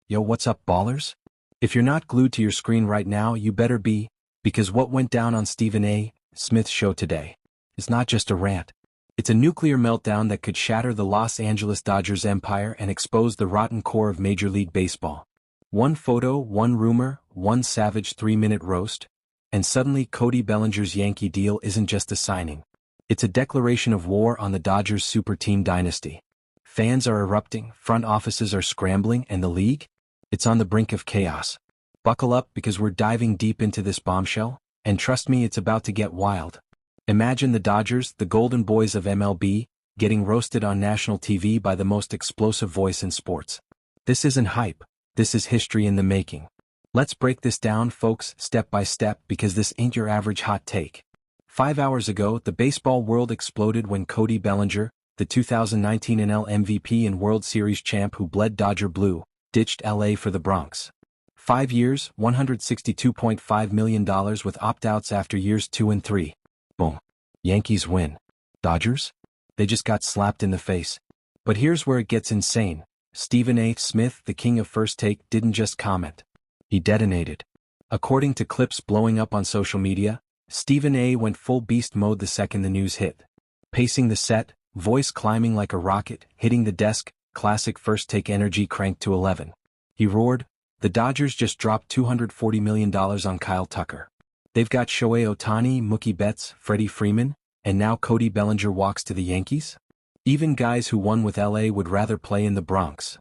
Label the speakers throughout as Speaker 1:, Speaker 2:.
Speaker 1: Yo, what's up, ballers? If you're not glued to your screen right now, you better be, because what went down on Stephen A. Smith's show today is not just a rant. It's a nuclear meltdown that could shatter the Los Angeles Dodgers empire and expose the rotten core of Major League Baseball. One photo, one rumor, one savage 3-minute roast, and suddenly Cody Bellinger's Yankee deal isn't just a signing. It's a declaration of war on the Dodgers' super team dynasty. Fans are erupting, front offices are scrambling, and the league? It's on the brink of chaos. Buckle up because we're diving deep into this bombshell, and trust me, it's about to get wild. Imagine the Dodgers, the golden boys of MLB, getting roasted on national TV by the most explosive voice in sports. This isn't hype, this is history in the making. Let's break this down, folks, step by step, because this ain't your average hot take. 5 hours ago, the baseball world exploded when Cody Bellinger, the 2019 NL MVP and World Series champ who bled Dodger blue, ditched LA for the Bronx. 5 years, $162.5 million with opt-outs after years 2 and 3. Boom. Yankees win. Dodgers? They just got slapped in the face. But here's where it gets insane. Stephen A. Smith, the king of first take, didn't just comment. He detonated. According to clips blowing up on social media, Stephen A. went full beast mode the second the news hit. Pacing the set, voice climbing like a rocket, hitting the desk, classic first take energy cranked to 11. He roared, "The Dodgers just dropped $240 million on Kyle Tucker. They've got Shohei Ohtani, Mookie Betts, Freddie Freeman, and now Cody Bellinger walks to the Yankees? Even guys who won with LA would rather play in the Bronx."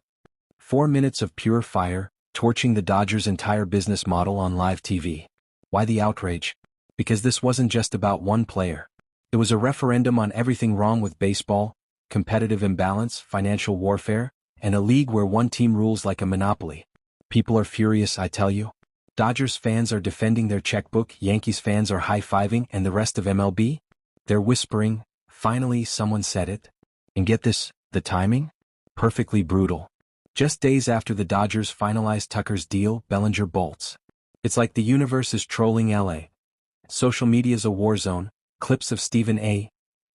Speaker 1: 4 minutes of pure fire, torching the Dodgers' entire business model on live TV. Why the outrage? Because this wasn't just about one player. It was a referendum on everything wrong with baseball: competitive imbalance, financial warfare, and a league where one team rules like a monopoly. People are furious, I tell you. Dodgers fans are defending their checkbook, Yankees fans are high-fiving, and the rest of MLB? They're whispering, "Finally someone said it." And get this, the timing? Perfectly brutal. Just days after the Dodgers finalized Tucker's deal, Bellinger bolts. It's like the universe is trolling LA. Social media's a war zone, clips of Stephen A.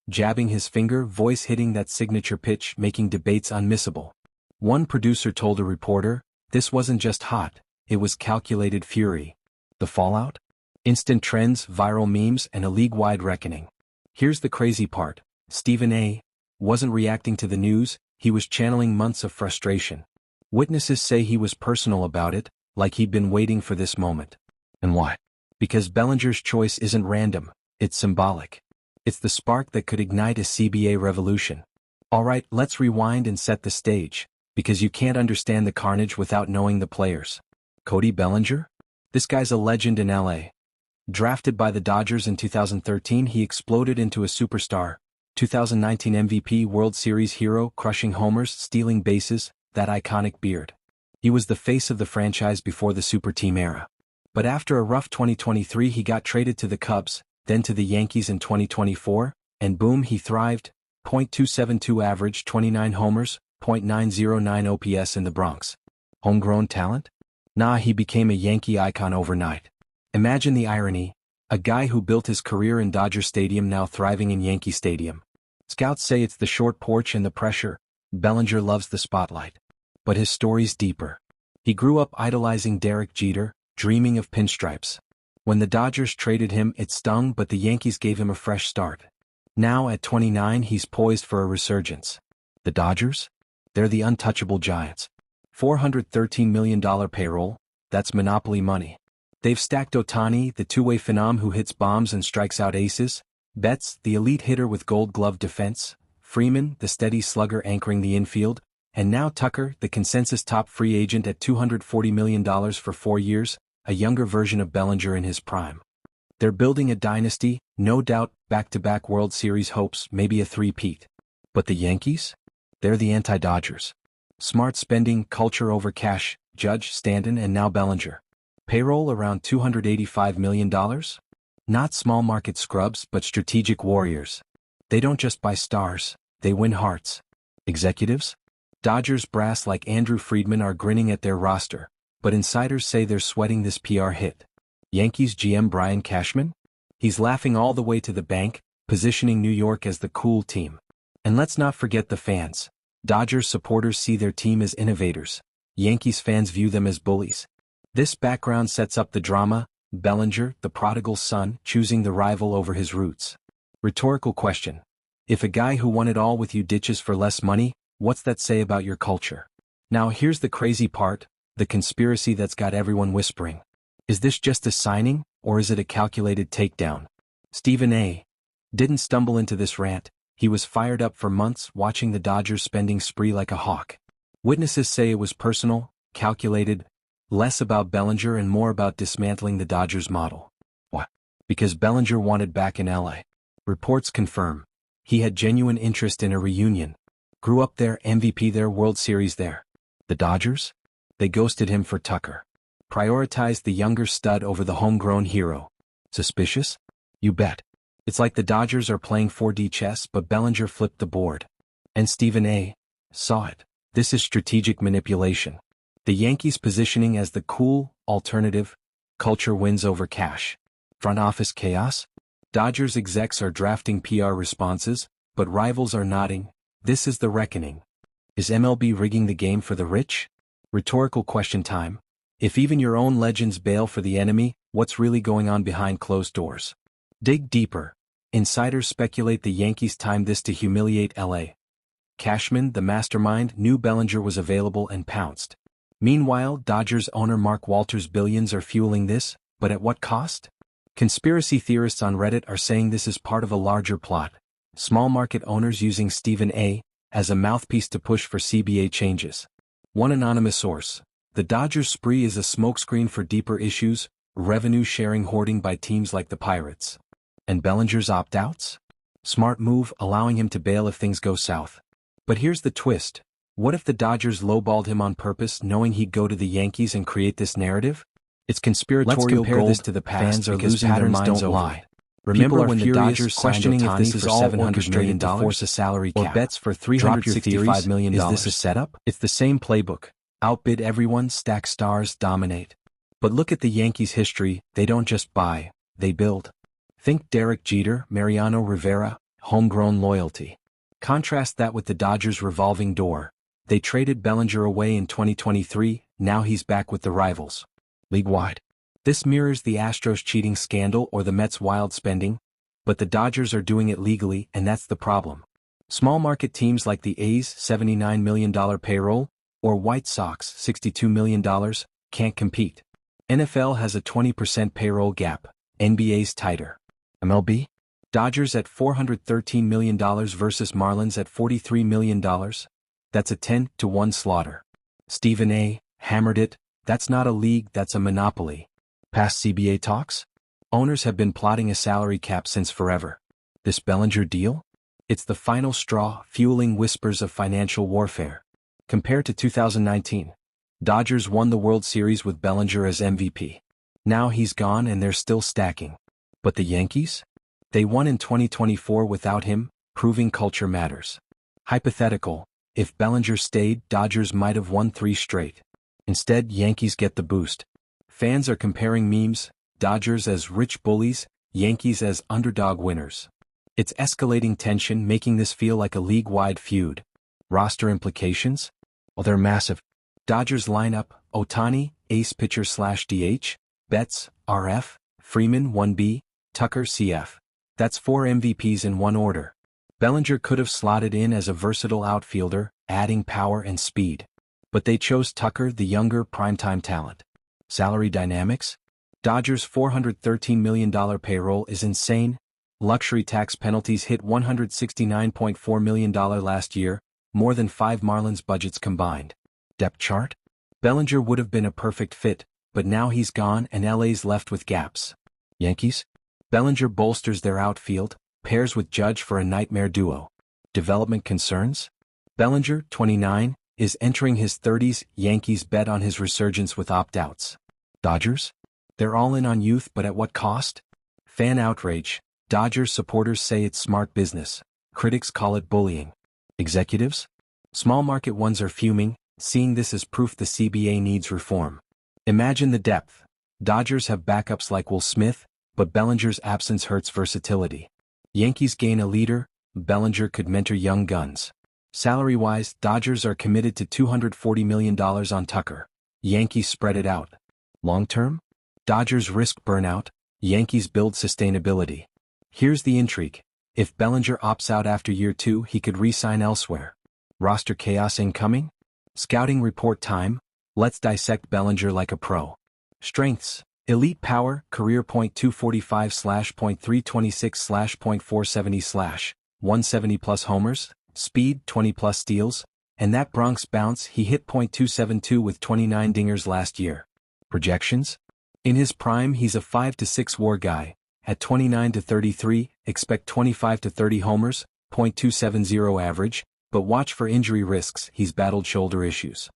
Speaker 1: jabbing his finger, voice hitting that signature pitch, making debates unmissable. One producer told a reporter, this wasn't just hot, it was calculated fury. The fallout? Instant trends, viral memes, and a league-wide reckoning. Here's the crazy part. Stephen A. wasn't reacting to the news, he was channeling months of frustration. Witnesses say he was personal about it, like he'd been waiting for this moment. And why? Because Bellinger's choice isn't random, it's symbolic. It's the spark that could ignite a CBA revolution. Alright, let's rewind and set the stage, because you can't understand the carnage without knowing the players. Cody Bellinger? This guy's a legend in LA. Drafted by the Dodgers in 2013, he exploded into a superstar. 2019 MVP, World Series hero, crushing homers, stealing bases, that iconic beard. He was the face of the franchise before the super team era. But after a rough 2023, he got traded to the Cubs, then to the Yankees in 2024, and boom, he thrived. .272 average, 29 homers, .909 OPS in the Bronx. Homegrown talent? Nah, he became a Yankee icon overnight. Imagine the irony, a guy who built his career in Dodger Stadium now thriving in Yankee Stadium. Scouts say it's the short porch and the pressure. Bellinger loves the spotlight. But his story's deeper. He grew up idolizing Derek Jeter, dreaming of pinstripes. When the Dodgers traded him, it stung, but the Yankees gave him a fresh start. Now at 29, he's poised for a resurgence. The Dodgers? They're the untouchable giants. $413 million payroll, that's monopoly money. They've stacked Ohtani, the two-way phenom who hits bombs and strikes out aces, Betts, the elite hitter with gold glove defense, Freeman, the steady slugger anchoring the infield, and now Tucker, the consensus top free agent at $240 million for 4 years, a younger version of Bellinger in his prime. They're building a dynasty, no doubt, back-to-back World Series hopes, maybe a three-peat. But the Yankees? They're the anti-Dodgers. Smart spending, culture over cash, Judge, Stanton, and now Bellinger. Payroll around $285 million? Not small market scrubs, but strategic warriors. They don't just buy stars, they win hearts. Executives? Dodgers brass like Andrew Friedman are grinning at their roster, but insiders say they're sweating this PR hit. Yankees GM Brian Cashman? He's laughing all the way to the bank, positioning New York as the cool team. And let's not forget the fans. Dodgers supporters see their team as innovators. Yankees fans view them as bullies. This background sets up the drama, Bellinger, the prodigal son, choosing the rival over his roots. Rhetorical question. If a guy who won it all with you ditches for less money, what's that say about your culture? Now here's the crazy part, the conspiracy that's got everyone whispering. Is this just a signing, or is it a calculated takedown? Stephen A. didn't stumble into this rant. He was fired up for months watching the Dodgers spending spree like a hawk. Witnesses say it was personal, calculated, less about Bellinger and more about dismantling the Dodgers model. What? Because Bellinger wanted back in LA. Reports confirm. He had genuine interest in a reunion. Grew up there, MVP there, World Series there. The Dodgers? They ghosted him for Tucker. Prioritized the younger stud over the homegrown hero. Suspicious? You bet. It's like the Dodgers are playing 4D chess, but Bellinger flipped the board. And Stephen A. saw it. This is strategic manipulation. The Yankees positioning as the cool, alternative, culture wins over cash. Front office chaos? Dodgers execs are drafting PR responses, but rivals are nodding. This is the reckoning. Is MLB rigging the game for the rich? Rhetorical question time. If even your own legends bail for the enemy, what's really going on behind closed doors? Dig deeper. Insiders speculate the Yankees timed this to humiliate LA. Cashman, the mastermind, knew Bellinger was available and pounced. Meanwhile, Dodgers owner Mark Walters' billions are fueling this, but at what cost? Conspiracy theorists on Reddit are saying this is part of a larger plot. Small market owners using Stephen A. as a mouthpiece to push for CBA changes. One anonymous source. The Dodgers spree is a smokescreen for deeper issues, revenue-sharing hoarding by teams like the Pirates. And Bellinger's opt-outs? Smart move, allowing him to bail if things go south. But here's the twist. What if the Dodgers lowballed him on purpose, knowing he'd go to the Yankees and create this narrative? It's conspiratorial gold. Let's compare this to the past. Fans are losing their minds don't lie. Remember when the Dodgers questioning if this is all $700 million to force a salary cap, or bets for $365 million? Is this a setup? It's the same playbook. Outbid everyone, stack stars, dominate. But look at the Yankees' history. They don't just buy, they build. Think Derek Jeter, Mariano Rivera, homegrown loyalty. Contrast that with the Dodgers' revolving door. They traded Bellinger away in 2023, now he's back with the rivals. League-wide. This mirrors the Astros cheating scandal or the Mets' wild spending, but the Dodgers are doing it legally, and that's the problem. Small market teams like the A's' $79 million payroll, or White Sox' $62 million, can't compete. NFL has a 20% payroll gap, NBA's tighter. MLB? Dodgers at $413 million versus Marlins at $43 million. That's a 10-to-1 slaughter. Stephen A. hammered it. That's not a league, that's a monopoly. Past CBA talks? Owners have been plotting a salary cap since forever. This Bellinger deal? It's the final straw, fueling whispers of financial warfare. Compared to 2019, Dodgers won the World Series with Bellinger as MVP. Now he's gone and they're still stacking. But the Yankees? They won in 2024 without him, proving culture matters. Hypothetical, if Bellinger stayed, Dodgers might have won 3 straight. Instead, Yankees get the boost. Fans are comparing memes, Dodgers as rich bullies, Yankees as underdog winners. It's escalating tension, making this feel like a league-wide feud. Roster implications? Well, they're massive. Dodgers lineup: Ohtani, ace pitcher / DH, Betts, RF, Freeman 1B, Tucker CF. That's 4 MVPs in one order. Bellinger could have slotted in as a versatile outfielder, adding power and speed. But they chose Tucker, the younger primetime talent. Salary dynamics? Dodgers' $413 million payroll is insane. Luxury tax penalties hit $169.4 million last year, more than 5 Marlins budgets combined. Depth chart? Bellinger would have been a perfect fit, but now he's gone and LA's left with gaps. Yankees? Bellinger bolsters their outfield, pairs with Judge for a nightmare duo. Development concerns? Bellinger, 29, is entering his 30s. Yankees bet on his resurgence with opt-outs. Dodgers? They're all in on youth, but at what cost? Fan outrage. Dodgers supporters say it's smart business. Critics call it bullying. Executives? Small market ones are fuming, seeing this as proof the CBA needs reform. Imagine the depth. Dodgers have backups like Will Smith, but Bellinger's absence hurts versatility. Yankees gain a leader, Bellinger could mentor young guns. Salary-wise, Dodgers are committed to $240 million on Tucker. Yankees spread it out. Long-term? Dodgers risk burnout, Yankees build sustainability. Here's the intrigue. If Bellinger opts out after year 2, he could re-sign elsewhere. Roster chaos incoming? Scouting report time. Let's dissect Bellinger like a pro. Strengths: elite power, career .245/.326/.470/170 plus homers, speed 20 plus steals, and that Bronx bounce. He hit .272 with 29 dingers last year. Projections? In his prime, he's a 5 to 6 WAR guy. At 29 to 33, expect 25 to 30 homers, .270 average, but watch for injury risks. He's battled shoulder issues.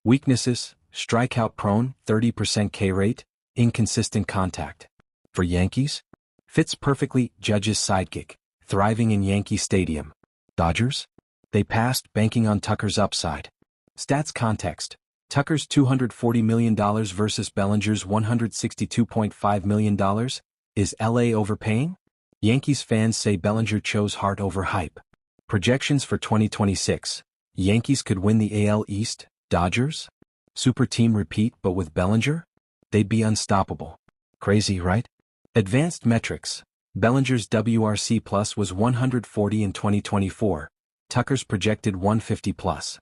Speaker 1: Weaknesses: strikeout prone, 30% K rate, inconsistent contact. For Yankees? Fits perfectly, Judge's sidekick, thriving in Yankee Stadium. Dodgers? They passed, banking on Tucker's upside. Stats context: Tucker's $240 million versus Bellinger's $162.5 million. Is LA overpaying? Yankees fans say Bellinger chose heart over hype. Projections for 2026. Yankees could win the AL East. Dodgers? Super team repeat, but with Bellinger? They'd be unstoppable. Crazy, right? Advanced metrics. Bellinger's WRC plus was 140 in 2024. Tucker's projected 150 plus.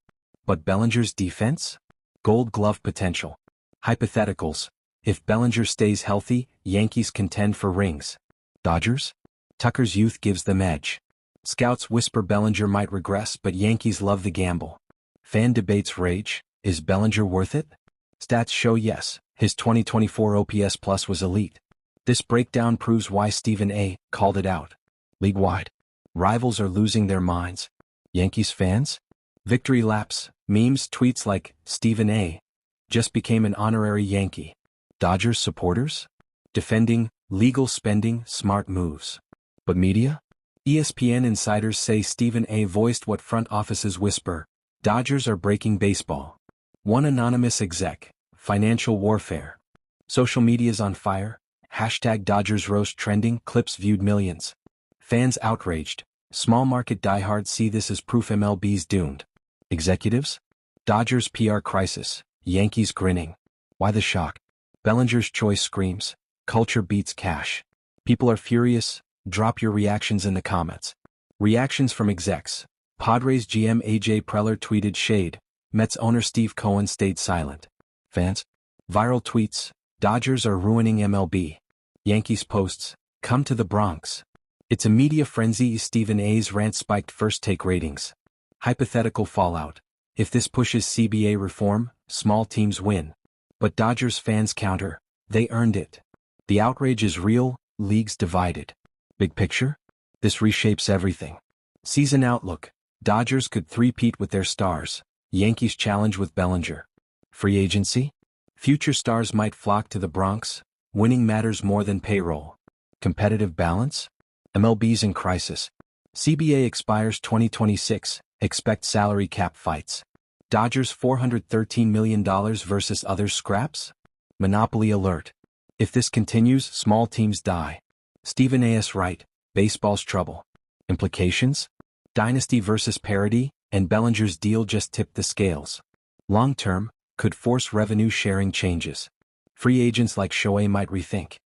Speaker 1: But Bellinger's defense? Gold Glove potential. Hypotheticals. If Bellinger stays healthy, Yankees contend for rings. Dodgers? Tucker's youth gives them edge. Scouts whisper Bellinger might regress, but Yankees love the gamble. Fan debates rage. Is Bellinger worth it? Stats show yes. His 2024 OPS plus was elite. This breakdown proves why Stephen A. called it out. League-wide. Rivals are losing their minds. Yankees fans? Victory laps, memes, tweets like, Stephen A. just became an honorary Yankee. Dodgers supporters? Defending, legal spending, smart moves. But media? ESPN insiders say Stephen A. voiced what front offices whisper. Dodgers are breaking baseball. One anonymous exec. Financial warfare. Social media's on fire. Hashtag Dodgers roast trending, clips viewed millions. Fans outraged. Small market diehards see this as proof MLB's doomed. Executives? Dodgers PR crisis. Yankees grinning. Why the shock? Bellinger's choice screams. Culture beats cash. People are furious. Drop your reactions in the comments. Reactions from execs. Padres GM AJ Preller tweeted shade. Mets owner Steve Cohen stayed silent. Fans? Viral tweets. Dodgers are ruining MLB. Yankees posts. Come to the Bronx. It's a media frenzy. Stephen A.'s rant spiked first-take ratings. Hypothetical fallout. If this pushes CBA reform, small teams win. But Dodgers fans counter. They earned it. The outrage is real, leagues divided. Big picture? This reshapes everything. Season outlook. Dodgers could three-peat with their stars. Yankees challenge with Bellinger. Free agency? Future stars might flock to the Bronx. Winning matters more than payroll. Competitive balance? MLB's in crisis. CBA expires 2026. Expect salary cap fights. Dodgers $413 million versus other scraps? Monopoly alert. If this continues, small teams die. Stephen A.'s right. Baseball's trouble. Implications? Dynasty versus parity, and Bellinger's deal just tipped the scales. Long-term, could force revenue-sharing changes. Free agents like Shohei might rethink.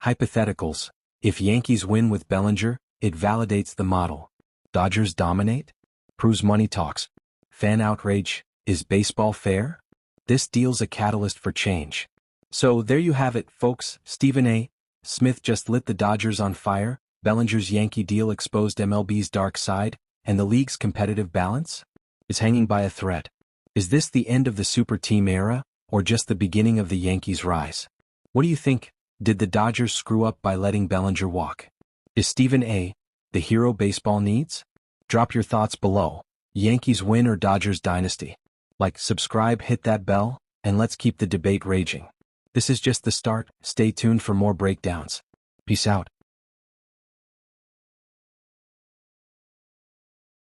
Speaker 1: Hypotheticals. If Yankees win with Bellinger, it validates the model. Dodgers dominate? Proves money talks. Fan outrage. Is baseball fair? This deal's a catalyst for change. So there you have it, folks. Stephen A. Smith just lit the Dodgers on fire. Bellinger's Yankee deal exposed MLB's dark side, and the league's competitive balance is hanging by a thread. Is this the end of the super team era, or just the beginning of the Yankees' rise? What do you think? Did the Dodgers screw up by letting Bellinger walk? Is Stephen A. the hero baseball needs? Drop your thoughts below. Yankees win or Dodgers dynasty? Like, subscribe, hit that bell, and let's keep the debate raging. This is just the start. Stay tuned for more breakdowns. Peace out.